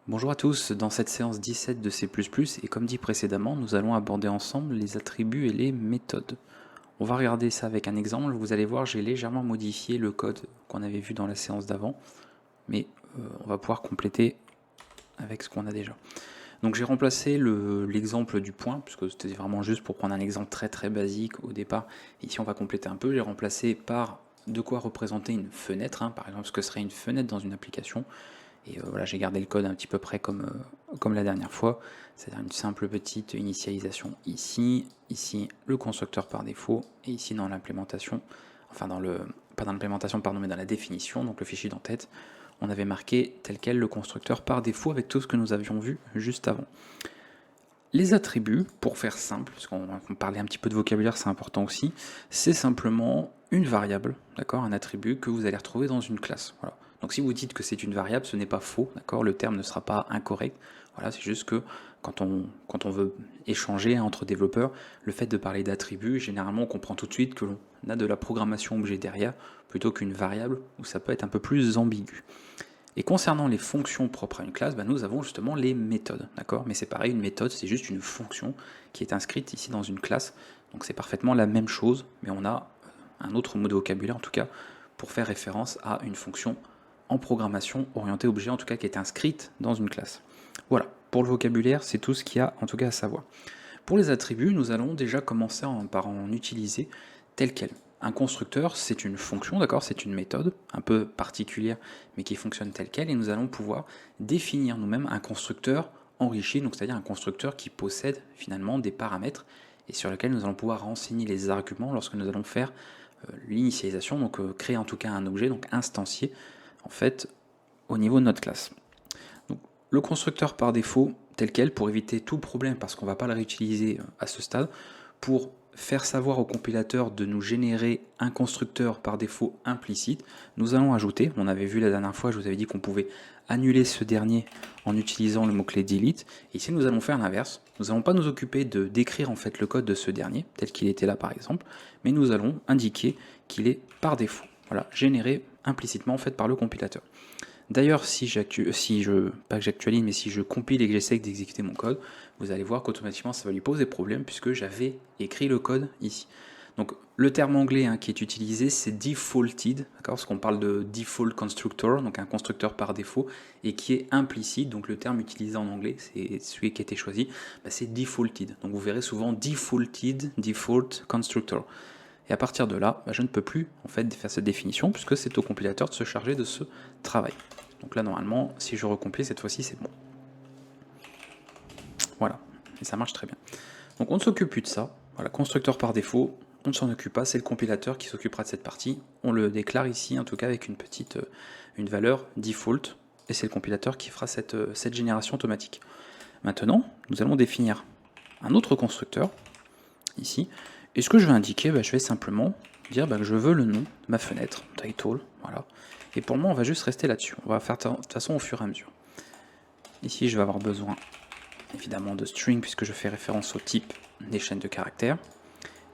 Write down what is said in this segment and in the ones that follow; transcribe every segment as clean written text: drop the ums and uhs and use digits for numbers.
Bonjour à tous, dans cette séance 17 de C++, et comme dit précédemment, nous allons aborder ensemble les attributs et les méthodes. On va regarder ça avec un exemple, vous allez voir j'ai légèrement modifié le code qu'on avait vu dans la séance d'avant, mais on va pouvoir compléter avec ce qu'on a déjà. Donc j'ai remplacé l'exemple du point, puisque c'était vraiment juste pour prendre un exemple très basique au départ. Ici on va compléter un peu, j'ai remplacé par de quoi représenter une fenêtre, par exemple ce que serait une fenêtre dans une application. Et voilà, j'ai gardé le code un petit peu près comme la dernière fois, c'est-à-dire une simple petite initialisation ici, ici le constructeur par défaut, et ici dans l'implémentation, enfin pas dans l'implémentation pardon, mais dans la définition, donc le fichier d'entête, on avait marqué tel quel le constructeur par défaut avec tout ce que nous avions vu juste avant. Les attributs, pour faire simple, parce qu'on parlait un petit peu de vocabulaire, c'est important aussi, c'est simplement une variable, d'accord, un attribut que vous allez retrouver dans une classe. Voilà. Donc si vous dites que c'est une variable, ce n'est pas faux, d'accord, le terme ne sera pas incorrect. Voilà, c'est juste que quand on veut échanger entre développeurs, le fait de parler d'attributs, généralement on comprend tout de suite que l'on a de la programmation objet derrière, plutôt qu'une variable où ça peut être un peu plus ambigu. Et concernant les fonctions propres à une classe, nous avons justement les méthodes, d'accord? Mais c'est pareil, une méthode, c'est juste une fonction qui est inscrite ici dans une classe. Donc c'est parfaitement la même chose, mais on a un autre mot de vocabulaire en tout cas pour faire référence à une fonction en programmation orientée objet, en tout cas qui est inscrite dans une classe. Voilà, pour le vocabulaire, c'est tout ce qu'il y a en tout cas à savoir. Pour les attributs, nous allons déjà commencer par en utiliser tel quel. Un constructeur, c'est une fonction, d'accord, c'est une méthode un peu particulière, mais qui fonctionne tel quel, et nous allons pouvoir définir nous-mêmes un constructeur enrichi, donc c'est-à-dire un constructeur qui possède finalement des paramètres et sur lequel nous allons pouvoir renseigner les arguments lorsque nous allons faire l'initialisation, donc créer en tout cas un objet, donc instancier en fait au niveau de notre classe. Donc, le constructeur par défaut, tel quel, pour éviter tout problème, parce qu'on ne va pas le réutiliser à ce stade, pour faire savoir au compilateur de nous générer un constructeur par défaut implicite, nous allons ajouter, on avait vu la dernière fois, je vous avais dit qu'on pouvait annuler ce dernier en utilisant le mot-clé delete, et ici nous allons faire l'inverse, nous n'allons pas nous occuper de décrire en fait le code de ce dernier, tel qu'il était là par exemple, mais nous allons indiquer qu'il est par défaut, voilà, généré implicitement en fait par le compilateur. D'ailleurs, si j'actualise, mais si je compile et que j'essaie d'exécuter mon code, vous allez voir qu'automatiquement ça va lui poser problème puisque j'avais écrit le code ici. Donc le terme anglais qui est utilisé, c'est defaulted, parce qu'on parle de default constructor, donc un constructeur par défaut, et qui est implicite, donc le terme utilisé en anglais, c'est celui qui a été choisi, c'est defaulted. Donc vous verrez souvent defaulted, default constructor. Et à partir de là, je ne peux plus en fait faire cette définition puisque c'est au compilateur de se charger de ce travail. Donc là normalement, si je recompile cette fois-ci, c'est bon. Voilà, et ça marche très bien. Donc on ne s'occupe plus de ça. Voilà, constructeur par défaut, on ne s'en occupe pas, c'est le compilateur qui s'occupera de cette partie. On le déclare ici, en tout cas avec une valeur default, et c'est le compilateur qui fera cette génération automatique. Maintenant, nous allons définir un autre constructeur, ici, et ce que je vais indiquer, je vais simplement dire que je veux le nom de ma fenêtre, title, voilà. Et pour moi, on va juste rester là-dessus. On va faire de toute façon au fur et à mesure. Ici, je vais avoir besoin évidemment de string puisque je fais référence au type des chaînes de caractères.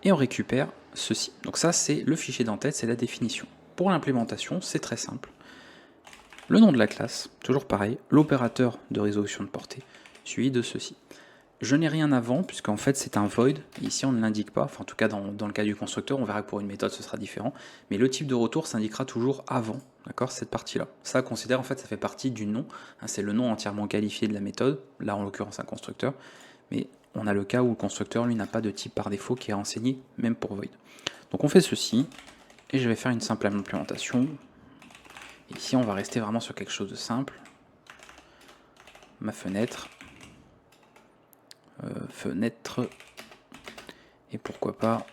Et on récupère ceci. Donc ça, c'est le fichier d'entête, c'est la définition. Pour l'implémentation, c'est très simple. Le nom de la classe, toujours pareil, l'opérateur de résolution de portée, suivi de ceci. Je n'ai rien avant, puisqu'en fait c'est un void, ici on ne l'indique pas, enfin en tout cas dans le cas du constructeur, on verra que pour une méthode ce sera différent, mais le type de retour s'indiquera toujours avant, d'accord, cette partie-là. Ça, considère en fait, ça fait partie du nom, c'est le nom entièrement qualifié de la méthode, là en l'occurrence un constructeur, mais on a le cas où le constructeur, lui, n'a pas de type par défaut qui est renseigné, même pour void. Donc on fait ceci, et je vais faire une simple implémentation. Ici on va rester vraiment sur quelque chose de simple. Ma fenêtre, fenêtre, et pourquoi pas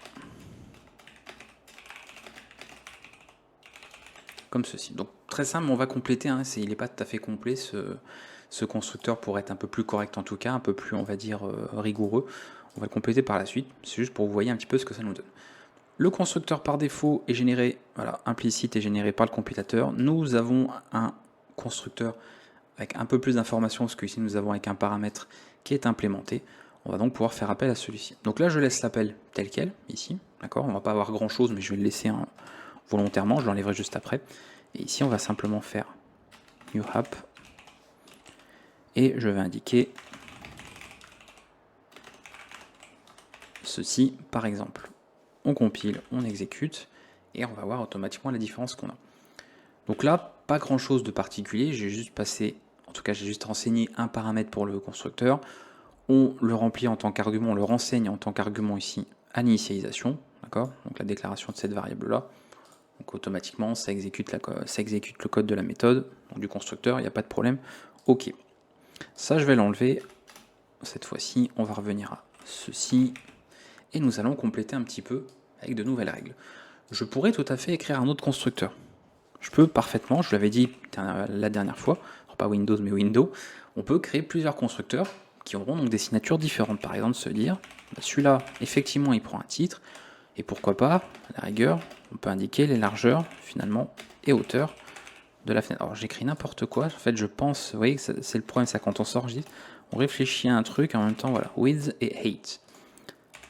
comme ceci. Donc très simple, on va compléter, il n'est pas tout à fait complet ce constructeur pour être un peu plus correct en tout cas, un peu plus on va dire rigoureux. On va le compléter par la suite, c'est juste pour que vous voyez un petit peu ce que ça nous donne. Le constructeur par défaut est généré, voilà, implicite est généré par le compilateur. Nous avons un constructeur avec un peu plus d'informations, parce qu'ici nous avons avec un paramètre qui est implémenté. On va donc pouvoir faire appel à celui-ci. Donc là je laisse l'appel tel quel, ici, d'accord. On va pas avoir grand chose, mais je vais le laisser volontairement, je l'enlèverai juste après. Et ici on va simplement faire new app. et je vais indiquer ceci par exemple. On compile, on exécute, et on va voir automatiquement la différence qu'on a. Donc là, pas grand chose de particulier, j'ai juste passé, en tout cas j'ai juste renseigné un paramètre pour le constructeur, on le remplit en tant qu'argument, on le renseigne en tant qu'argument ici à l'initialisation, d'accord, donc la déclaration de cette variable là, donc automatiquement ça exécute le code de la méthode, donc du constructeur, il n'y a pas de problème, ok. Ça je vais l'enlever, cette fois-ci on va revenir à ceci, et nous allons compléter un petit peu avec de nouvelles règles. Je pourrais tout à fait écrire un autre constructeur. Je peux parfaitement, je l'avais dit la dernière fois, alors pas Windows mais Windows, on peut créer plusieurs constructeurs qui auront donc des signatures différentes. Par exemple, se dire, bah celui-là, effectivement, il prend un titre, et pourquoi pas, à la rigueur, on peut indiquer les largeurs, finalement, et hauteur de la fenêtre. Alors j'écris n'importe quoi, en fait je pense, vous voyez, c'est le problème, ça quand on s'enregistre, on réfléchit à un truc, en même temps, voilà, width et height.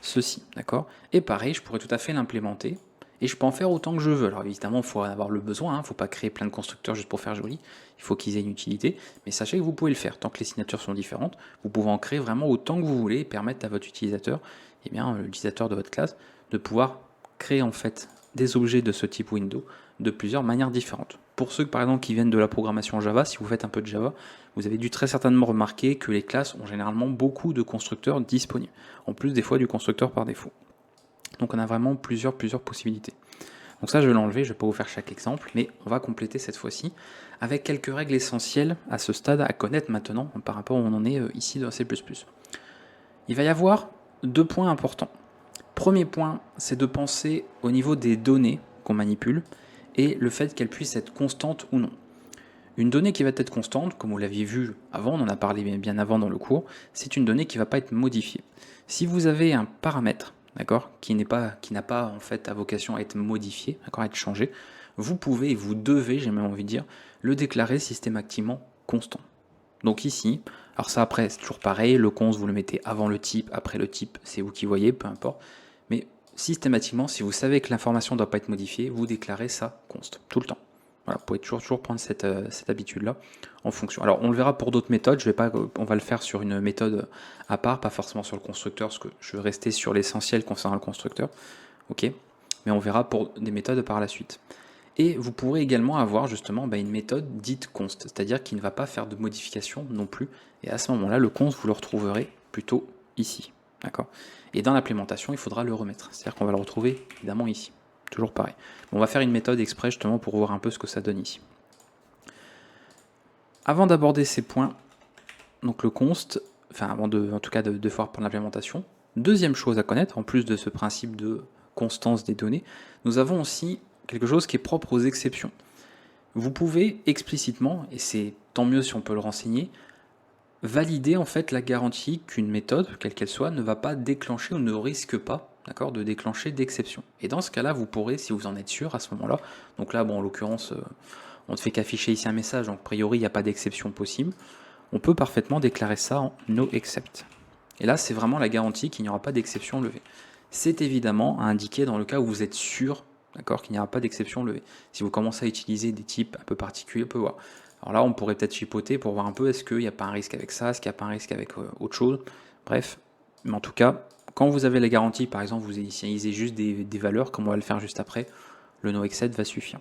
Ceci, d'accord? Et pareil, je pourrais tout à fait l'implémenter, et je peux en faire autant que je veux. Alors évidemment, il faut avoir le besoin, il ne faut pas créer plein de constructeurs juste pour faire joli, il faut qu'ils aient une utilité, mais sachez que vous pouvez le faire, tant que les signatures sont différentes, vous pouvez en créer vraiment autant que vous voulez, et permettre à votre utilisateur, eh bien, l'utilisateur de votre classe, de pouvoir créer en fait des objets de ce type Windows de plusieurs manières différentes. Pour ceux par exemple qui viennent de la programmation Java, si vous faites un peu de Java, vous avez dû très certainement remarquer que les classes ont généralement beaucoup de constructeurs disponibles, en plus des fois du constructeur par défaut. Donc on a vraiment plusieurs possibilités. Donc ça je vais l'enlever, je ne vais pas vous faire chaque exemple, mais on va compléter cette fois-ci avec quelques règles essentielles à ce stade à connaître maintenant par rapport à où on en est ici dans C++. Il va y avoir deux points importants. Premier point, c'est de penser au niveau des données qu'on manipule et le fait qu'elles puissent être constantes ou non. Une donnée qui va être constante, comme vous l'aviez vu avant, on en a parlé bien avant dans le cours, c'est une donnée qui ne va pas être modifiée. Si vous avez un paramètre, d'accord, qui n'a pas en fait à vocation à être modifié, d'accord, à être changé, vous pouvez et vous devez, j'ai même envie de dire, le déclarer systématiquement constant. Donc ici, alors ça après c'est toujours pareil, le const vous le mettez avant le type, après le type, c'est vous qui voyez, peu importe. Mais systématiquement, si vous savez que l'information ne doit pas être modifiée, vous déclarez ça const, tout le temps. Voilà, vous pouvez toujours prendre cette habitude-là en fonction. Alors on le verra pour d'autres méthodes, on va le faire sur une méthode à part, pas forcément sur le constructeur, parce que je vais rester sur l'essentiel concernant le constructeur. Ok, mais on verra pour des méthodes par la suite. Et vous pourrez également avoir justement une méthode dite const, c'est-à-dire qui ne va pas faire de modification non plus. Et à ce moment-là, le const, vous le retrouverez plutôt ici. D'accord. Et dans l'implémentation, il faudra le remettre. C'est-à-dire qu'on va le retrouver évidemment ici. Toujours pareil. On va faire une méthode exprès justement pour voir un peu ce que ça donne ici. Avant d'aborder ces points, donc le const, enfin avant en tout cas de voir pour l'implémentation, deuxième chose à connaître, en plus de ce principe de constance des données, nous avons aussi quelque chose qui est propre aux exceptions. Vous pouvez explicitement, et c'est tant mieux si on peut le renseigner, valider en fait la garantie qu'une méthode, quelle qu'elle soit, ne va pas déclencher ou ne risque pas, d'accord, de déclencher d'exception. Et dans ce cas-là, vous pourrez, si vous en êtes sûr à ce moment-là, donc là, bon, en l'occurrence, on ne fait qu'afficher ici un message, donc a priori, il n'y a pas d'exception possible, on peut parfaitement déclarer ça en no except. Et là, c'est vraiment la garantie qu'il n'y aura pas d'exception levée. C'est évidemment à indiquer dans le cas où vous êtes sûr, d'accord, qu'il n'y aura pas d'exception levée. Si vous commencez à utiliser des types un peu particuliers, on peut voir. Alors là, on pourrait peut-être chipoter pour voir un peu est-ce qu'il n'y a pas un risque avec ça, est-ce qu'il n'y a pas un risque avec autre chose. Bref, mais en tout cas, quand vous avez la garantie, par exemple, vous initialisez juste des valeurs, comme on va le faire juste après, le no except va suffire.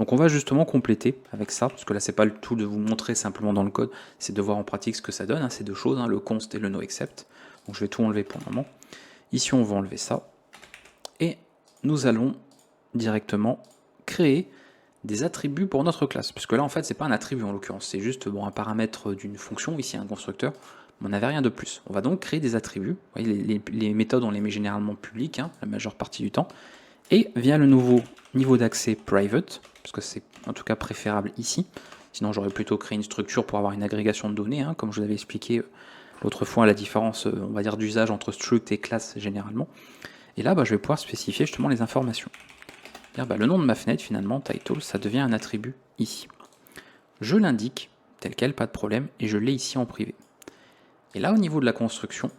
Donc on va justement compléter avec ça, parce que là c'est pas le tout de vous montrer simplement dans le code, c'est de voir en pratique ce que ça donne, ces deux choses, le const et le no except. Donc je vais tout enlever pour le moment. Ici on va enlever ça, et nous allons directement créer des attributs pour notre classe, puisque là en fait c'est pas un attribut en l'occurrence, c'est juste un paramètre d'une fonction, ici un constructeur, mais on n'avait rien de plus. On va donc créer des attributs, vous voyez, les méthodes on les met généralement publiques, la majeure partie du temps, et via le nouveau niveau d'accès private, parce que c'est en tout cas préférable ici, sinon j'aurais plutôt créé une structure pour avoir une agrégation de données, comme je vous avais expliqué l'autre fois, la différence on va dire d'usage entre struct et classe généralement. Et là je vais pouvoir spécifier justement les informations. Le nom de ma fenêtre finalement, title, ça devient un attribut ici. Je l'indique tel quel, pas de problème, et je l'ai ici en privé. Et là au niveau de la construction,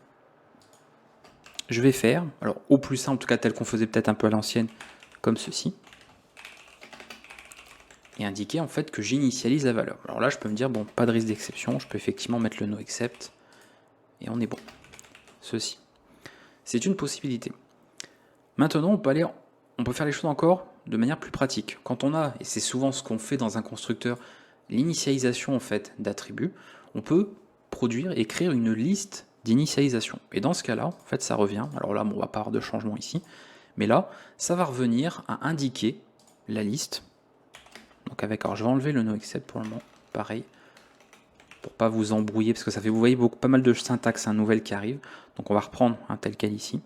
je vais faire, alors au plus simple, en tout cas tel qu'on faisait peut-être un peu à l'ancienne, comme ceci. et indiquer en fait que j'initialise la valeur. Alors là, je peux me dire, bon, pas de risque d'exception, je peux effectivement mettre le no except, et on est bon. Ceci. C'est une possibilité. Maintenant, on peut faire les choses encore de manière plus pratique. Quand on a, et c'est souvent ce qu'on fait dans un constructeur, l'initialisation en fait d'attributs, on peut produire et écrire une liste d'initialisation. Et dans ce cas-là, en fait, ça revient. Alors là, bon, on va pas avoir de changement ici, mais là, ça va revenir à indiquer la liste. Donc avec, alors je vais enlever le no except pour le moment, pareil, pour pas vous embrouiller, parce que ça fait, vous voyez, pas mal de syntaxe nouvelle qui arrive. Donc on va reprendre un tel quel ici.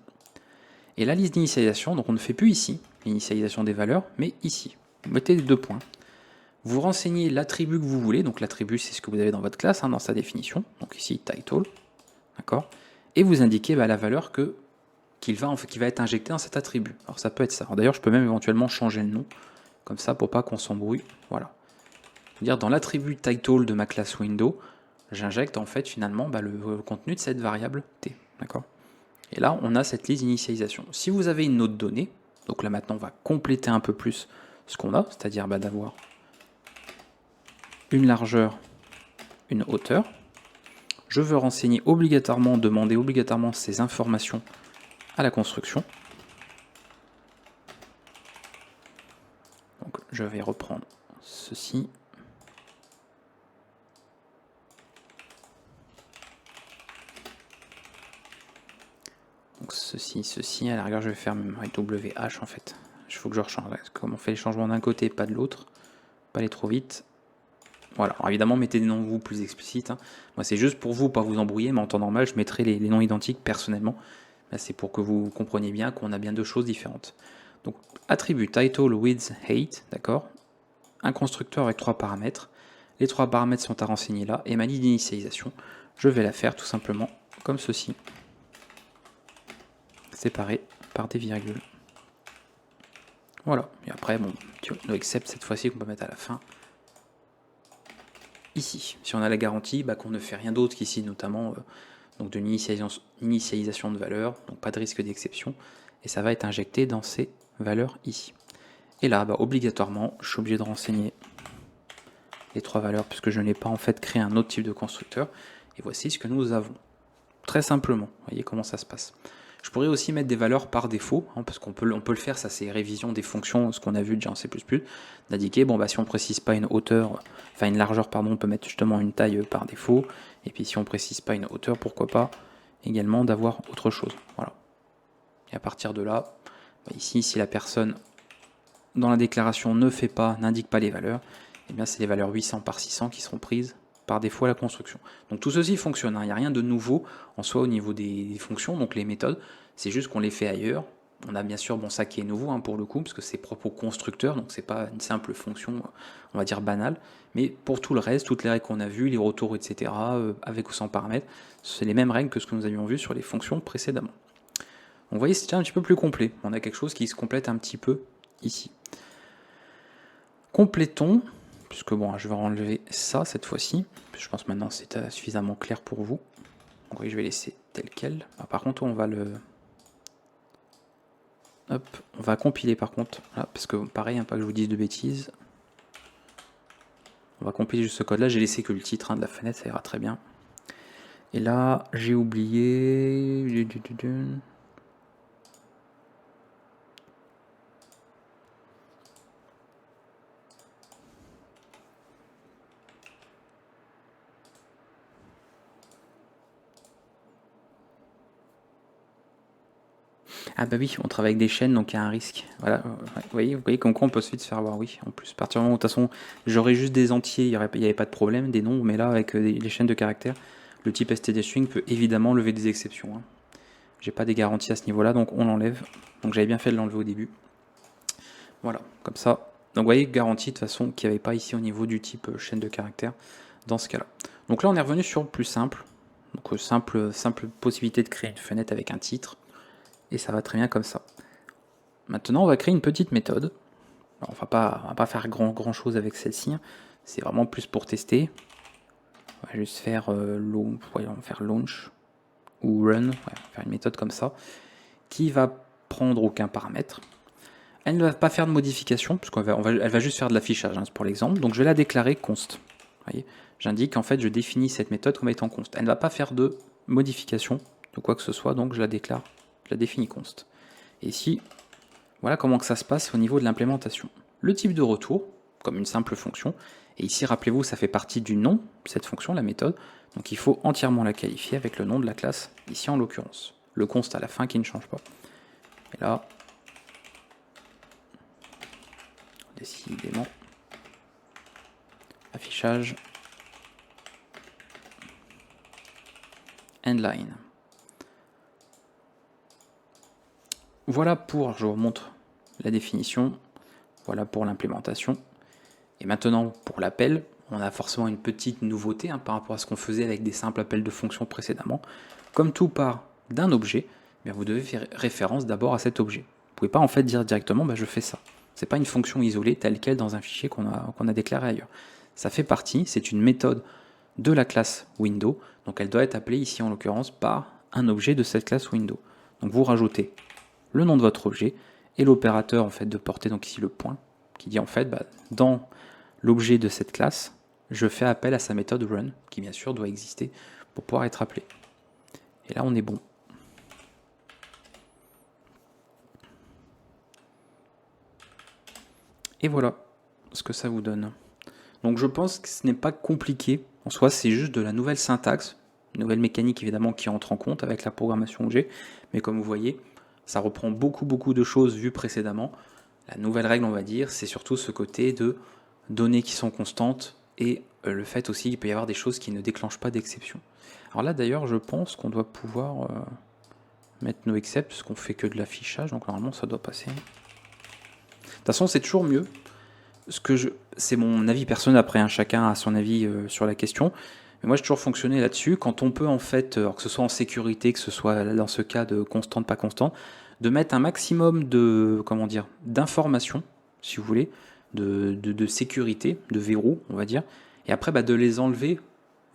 Et la liste d'initialisation, donc on ne fait plus ici l'initialisation des valeurs, mais ici. Vous mettez les 2 points. Vous renseignez l'attribut que vous voulez, donc l'attribut c'est ce que vous avez dans votre classe, dans sa définition, donc ici title, d'accord, et vous indiquez la valeur qui va être injectée dans cet attribut. Alors ça peut être ça. D'ailleurs, je peux même éventuellement changer le nom, comme ça pour pas qu'on s'embrouille. Voilà. C'est-à-dire dans l'attribut title de ma classe window, j'injecte en fait finalement le contenu de cette variable t, d'accord. Et là, on a cette liste d'initialisation. Si vous avez une autre donnée, donc là maintenant on va compléter un peu plus ce qu'on a, c'est-à-dire d'avoir une largeur, une hauteur. Je veux renseigner obligatoirement, demander obligatoirement ces informations à la construction. Donc je vais reprendre ceci. Donc ceci, à la rigueur je vais faire même avec WH en fait. Il faut que je rechange. Comme on fait les changements d'un côté, pas de l'autre, pas aller trop vite. Voilà, alors évidemment mettez des noms vous plus explicites. Moi c'est juste pour vous, pas vous embrouiller, mais en temps normal je mettrai les noms identiques personnellement. Là c'est pour que vous compreniez bien qu'on a bien deux choses différentes. Donc attribut title, width, height, d'accord. Un constructeur avec 3 paramètres. Les 3 paramètres sont à renseigner là, et ma liste d'initialisation, je vais la faire tout simplement comme ceci. Séparée par des virgules. Voilà, et après, bon, no except cette fois-ci qu'on peut mettre à la fin. Ici, si on a la garantie qu'on ne fait rien d'autre qu'ici, notamment donc de l'initialisation de valeurs, donc pas de risque d'exception, et ça va être injecté dans ces valeurs ici. Et là, obligatoirement, je suis obligé de renseigner les 3 valeurs, puisque je n'ai pas en fait créé un autre type de constructeur, et voici ce que nous avons. Très simplement, voyez comment ça se passe. Je pourrais aussi mettre des valeurs par défaut, parce qu'on peut le faire, ça c'est révision des fonctions, ce qu'on a vu déjà en C++, d'indiquer, si on ne précise pas une hauteur, enfin une largeur, pardon, on peut mettre justement une taille par défaut, et puis si on ne précise pas une hauteur, pourquoi pas également d'avoir autre chose. Voilà. Et à partir de là, ici, si la personne dans la déclaration ne fait pas, n'indique pas les valeurs, et bien c'est les valeurs 800 par 600 qui seront prises par défaut à la construction. Donc tout ceci fonctionne, il n'y a rien de nouveau en soi au niveau des fonctions, donc les méthodes, c'est juste qu'on les fait ailleurs. On a bien sûr ça qui est nouveau pour le coup, parce que c'est propre au constructeur, donc c'est pas une simple fonction, on va dire banale, mais pour tout le reste, toutes les règles qu'on a vues, les retours, etc., avec ou sans paramètres, c'est les mêmes règles que ce que nous avions vu sur les fonctions précédemment. Donc vous voyez, c'est un petit peu plus complet, on a quelque chose qui se complète un petit peu ici. Complétons, puisque je vais enlever ça cette fois-ci. Je pense maintenant c'est suffisamment clair pour vous. Donc oui, je vais laisser tel quel. Par contre, on va on va compiler par contre, là, parce que pareil, pas que je vous dise de bêtises. On va compiler juste ce code-là. J'ai laissé que le titre de la fenêtre, ça ira très bien. Et là, j'ai oublié. Ah oui, on travaille avec des chaînes, donc il y a un risque. Voilà, vous voyez comme quoi on peut vite se faire avoir, oui. En plus, à partir du moment où, de toute façon, j'aurais juste des entiers, il n'y avait pas de problème, des nombres, mais là, avec les chaînes de caractères, le type stdstring peut évidemment lever des exceptions. J'ai pas des garanties à ce niveau-là, donc on l'enlève. Donc j'avais bien fait de l'enlever au début. Voilà, comme ça. Donc vous voyez, garantie de toute façon qu'il n'y avait pas ici au niveau du type chaîne de caractères dans ce cas-là. Donc là, on est revenu sur le plus simple. Donc simple possibilité de créer une fenêtre avec un titre. Et ça va très bien comme ça. Maintenant, on va créer une petite méthode. Alors, on va pas faire grand chose avec celle-ci. C'est vraiment plus pour tester. On va juste faire launch ou run. Faire une méthode comme ça qui va prendre aucun paramètre. Elle ne va pas faire de modification, puisqu'elle elle va juste faire de l'affichage, hein, pour l'exemple. Donc je vais la déclarer const. Voyez, j'indique en fait, je définis cette méthode comme étant const. Elle ne va pas faire de modification de quoi que ce soit, donc je la déclare, je la définis const. Et ici, voilà comment que ça se passe au niveau de l'implémentation. Le type de retour, comme une simple fonction, et ici, rappelez-vous, ça fait partie du nom, cette fonction, la méthode, donc il faut entièrement la qualifier avec le nom de la classe, ici en l'occurrence. Le const à la fin qui ne change pas. Et là, décidément, affichage, endline. Voilà pour, je vous remontre la définition, voilà pour l'implémentation. Et maintenant, pour l'appel, on a forcément une petite nouveauté, hein, par rapport à ce qu'on faisait avec des simples appels de fonctions précédemment. Comme tout part d'un objet, bien vous devez faire référence d'abord à cet objet. Vous ne pouvez pas en fait dire directement je fais ça. Ce n'est pas une fonction isolée telle quelle dans un fichier qu'on a déclaré ailleurs. Ça fait partie, c'est une méthode de la classe window, donc elle doit être appelée ici en l'occurrence par un objet de cette classe window. Donc vous rajoutez le nom de votre objet et l'opérateur en fait de portée, donc ici le point, qui dit en fait dans l'objet de cette classe, je fais appel à sa méthode run, qui bien sûr doit exister pour pouvoir être appelée. Et là on est bon. Et voilà ce que ça vous donne. Donc je pense que ce n'est pas compliqué, en soi c'est juste de la nouvelle syntaxe, une nouvelle mécanique évidemment qui entre en compte avec la programmation objet, mais comme vous voyez, ça reprend beaucoup de choses vues précédemment. La nouvelle règle, on va dire, c'est surtout ce côté de données qui sont constantes et le fait aussi qu'il peut y avoir des choses qui ne déclenchent pas d'exception. Alors là d'ailleurs, je pense qu'on doit pouvoir mettre no except, parce qu'on fait que de l'affichage, donc normalement ça doit passer. De toute façon, c'est toujours mieux. C'est mon avis personnel, après hein, chacun a son avis sur la question. Mais moi j'ai toujours fonctionné là-dessus, quand on peut en fait, alors que ce soit en sécurité, que ce soit dans ce cas de constante, pas constante, de mettre un maximum de, comment dire, d'informations, si vous voulez, de sécurité, de verrous, on va dire, et après de les enlever,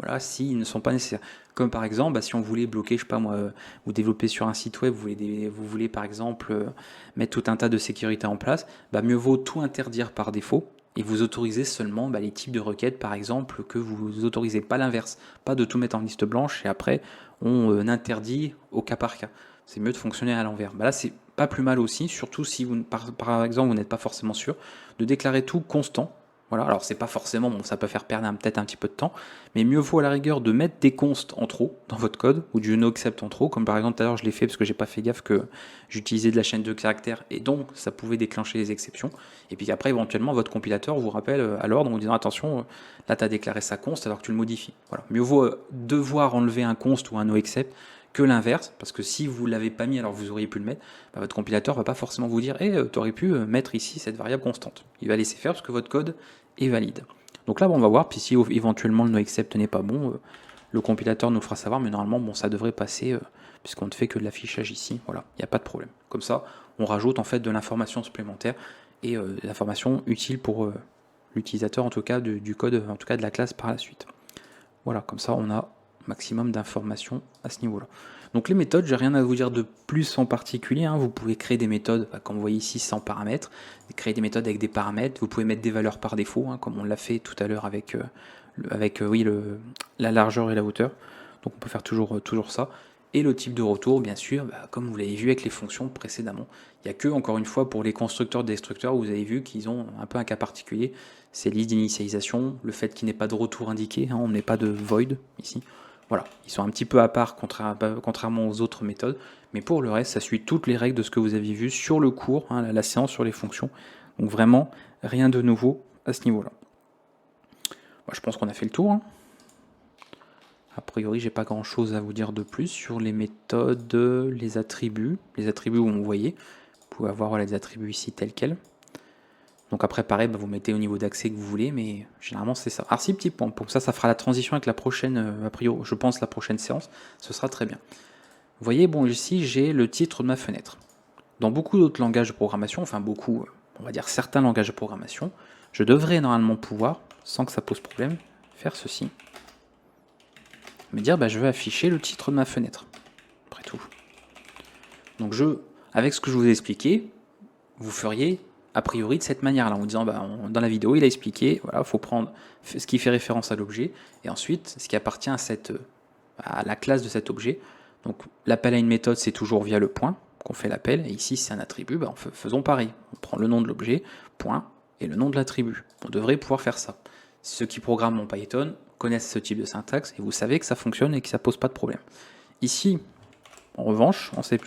voilà, s'ils ne sont pas nécessaires. Comme par exemple, si on voulait bloquer, je sais pas moi, vous développez sur un site web, vous voulez par exemple mettre tout un tas de sécurité en place, mieux vaut tout interdire par défaut, et vous autorisez seulement les types de requêtes, par exemple, que vous autorisez, pas l'inverse, pas de tout mettre en liste blanche et après on interdit au cas par cas. C'est mieux de fonctionner à l'envers. Là, c'est pas plus mal aussi, surtout si vous, par exemple, vous n'êtes pas forcément sûr, de déclarer tout constant. Voilà, alors c'est pas forcément, bon, ça peut faire perdre peut-être un petit peu de temps, mais mieux vaut à la rigueur de mettre des consts en trop dans votre code, ou du no except en trop, comme par exemple tout à l'heure je l'ai fait parce que j'ai pas fait gaffe que j'utilisais de la chaîne de caractères, et donc ça pouvait déclencher les exceptions, et puis après éventuellement votre compilateur vous rappelle à l'ordre en vous disant attention, là tu as déclaré ça const alors que tu le modifies. Voilà, mieux vaut devoir enlever un const ou un no except que l'inverse, parce que si vous ne l'avez pas mis alors que vous auriez pu le mettre, votre compilateur va pas forcément vous dire tu aurais pu mettre ici cette variable constante. Il va laisser faire parce que votre code est valide. Donc là on va voir, puis si éventuellement le no except n'est pas bon, le compilateur nous fera savoir, mais normalement ça devrait passer puisqu'on ne fait que de l'affichage ici, voilà, il n'y a pas de problème. Comme ça, on rajoute en fait de l'information supplémentaire et l'information utile pour l'utilisateur en tout cas du code, en tout cas de la classe par la suite. Voilà, comme ça on a maximum d'informations à ce niveau-là. Donc les méthodes, j'ai rien à vous dire de plus en particulier, hein. Vous pouvez créer des méthodes, comme vous voyez ici, sans paramètres, créer des méthodes avec des paramètres, vous pouvez mettre des valeurs par défaut, hein, comme on l'a fait tout à l'heure avec, la largeur et la hauteur. Donc on peut faire toujours ça. Et le type de retour, bien sûr, comme vous l'avez vu avec les fonctions précédemment. Il n'y a que, encore une fois, pour les constructeurs destructeurs, vous avez vu qu'ils ont un peu un cas particulier. C'est liste d'initialisation, le fait qu'il n'y ait pas de retour indiqué, hein, on n'est pas de void ici. Voilà, ils sont un petit peu à part contrairement aux autres méthodes, mais pour le reste, ça suit toutes les règles de ce que vous avez vu sur le cours, hein, la séance sur les fonctions. Donc vraiment, rien de nouveau à ce niveau-là. Je pense qu'on a fait le tour. Hein. A priori, j'ai pas grand chose à vous dire de plus sur les méthodes, les attributs où vous voyez. Vous pouvez avoir les attributs ici tels quels. Donc après, pareil, vous mettez au niveau d'accès que vous voulez, mais généralement c'est ça. Alors 6 petits points, pour ça fera la transition avec la prochaine, a priori, je pense la prochaine séance, ce sera très bien. Vous voyez, bon ici j'ai le titre de ma fenêtre. Dans beaucoup d'autres langages de programmation, enfin beaucoup, on va dire certains langages de programmation, je devrais normalement pouvoir, sans que ça pose problème, faire ceci. Me dire, je veux afficher le titre de ma fenêtre, après tout. Donc avec ce que je vous ai expliqué, vous feriez a priori de cette manière-là, en disant, dans la vidéo, il a expliqué, voilà, il faut prendre ce qui fait référence à l'objet, et ensuite, ce qui appartient à la classe de cet objet. Donc, l'appel à une méthode, c'est toujours via le point qu'on fait l'appel, et ici, c'est un attribut, faisons pareil. On prend le nom de l'objet, point, et le nom de l'attribut. On devrait pouvoir faire ça. Ceux qui programment en Python connaissent ce type de syntaxe, et vous savez que ça fonctionne et que ça pose pas de problème. Ici, en revanche, en C++,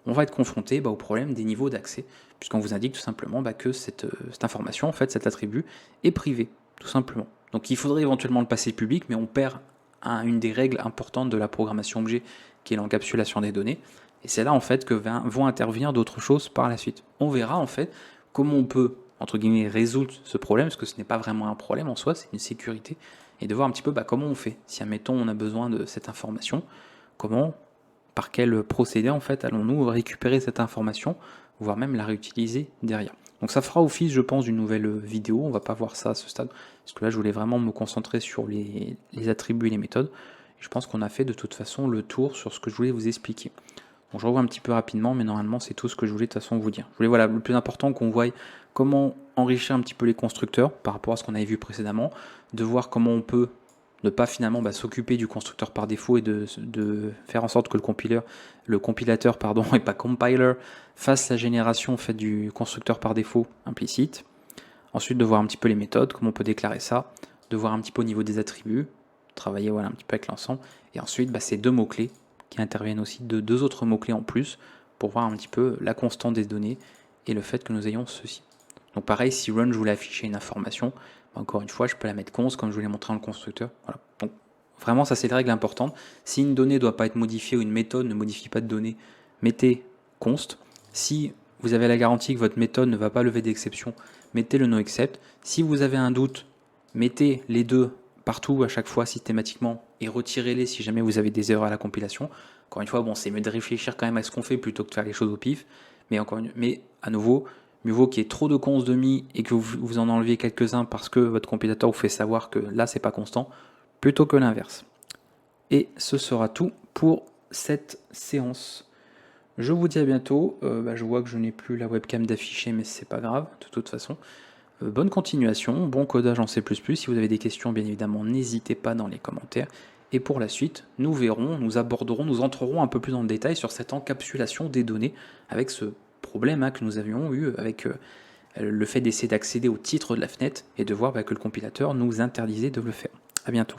on va être confronté au problème des niveaux d'accès, puisqu'on vous indique tout simplement que cette information, en fait, cet attribut, est privé, tout simplement. Donc il faudrait éventuellement le passer public, mais on perd une des règles importantes de la programmation objet, qui est l'encapsulation des données, et c'est là en fait que vont intervenir d'autres choses par la suite. On verra en fait comment on peut, entre guillemets, résoudre ce problème, parce que ce n'est pas vraiment un problème en soi, c'est une sécurité, et de voir un petit peu comment on fait. Si, admettons, on a besoin de cette information, par quel procédé en fait allons-nous récupérer cette information, voire même la réutiliser derrière. Donc ça fera office, je pense, d'une nouvelle vidéo. On va pas voir ça à ce stade, parce que là je voulais vraiment me concentrer sur les attributs et les méthodes. Et je pense qu'on a fait de toute façon le tour sur ce que je voulais vous expliquer. Donc je revois un petit peu rapidement, mais normalement c'est tout ce que je voulais de toute façon vous dire. Je voulais, voilà, le plus important, qu'on voie comment enrichir un petit peu les constructeurs par rapport à ce qu'on avait vu précédemment, de voir comment on peut ne pas finalement s'occuper du constructeur par défaut et de faire en sorte que le compilateur et pas compiler fasse la génération en fait du constructeur par défaut implicite. Ensuite, de voir un petit peu les méthodes, comment on peut déclarer ça, de voir un petit peu au niveau des attributs, travailler un petit peu avec l'ensemble, et ensuite ces deux mots-clés qui interviennent aussi de deux autres mots-clés en plus pour voir un petit peu la constante des données et le fait que nous ayons ceci. Donc pareil, si run je voulais afficher une information, encore une fois, je peux la mettre const comme je vous l'ai montré dans le constructeur. Voilà. Donc vraiment, ça c'est les règles importantes. Si une donnée ne doit pas être modifiée ou une méthode ne modifie pas de données, mettez const. Si vous avez la garantie que votre méthode ne va pas lever d'exception, mettez le noExcept. Si vous avez un doute, mettez les deux partout à chaque fois systématiquement et retirez-les si jamais vous avez des erreurs à la compilation. Encore une fois, c'est mieux de réfléchir quand même à ce qu'on fait plutôt que de faire les choses au pif. Mais à nouveau, mieux vaut qu'il y ait trop de const demi et que vous en enleviez quelques-uns parce que votre compilateur vous fait savoir que là c'est pas constant, plutôt que l'inverse. Et ce sera tout pour cette séance. Je vous dis à bientôt. Je vois que je n'ai plus la webcam d'afficher, mais c'est pas grave, de toute façon. Bonne continuation, bon codage en C++. Si vous avez des questions, bien évidemment, n'hésitez pas dans les commentaires. Et pour la suite, nous verrons, nous entrerons un peu plus dans le détail sur cette encapsulation des données avec ce problème que nous avions eu avec le fait d'essayer d'accéder au titre de la fenêtre et de voir que le compilateur nous interdisait de le faire. A bientôt.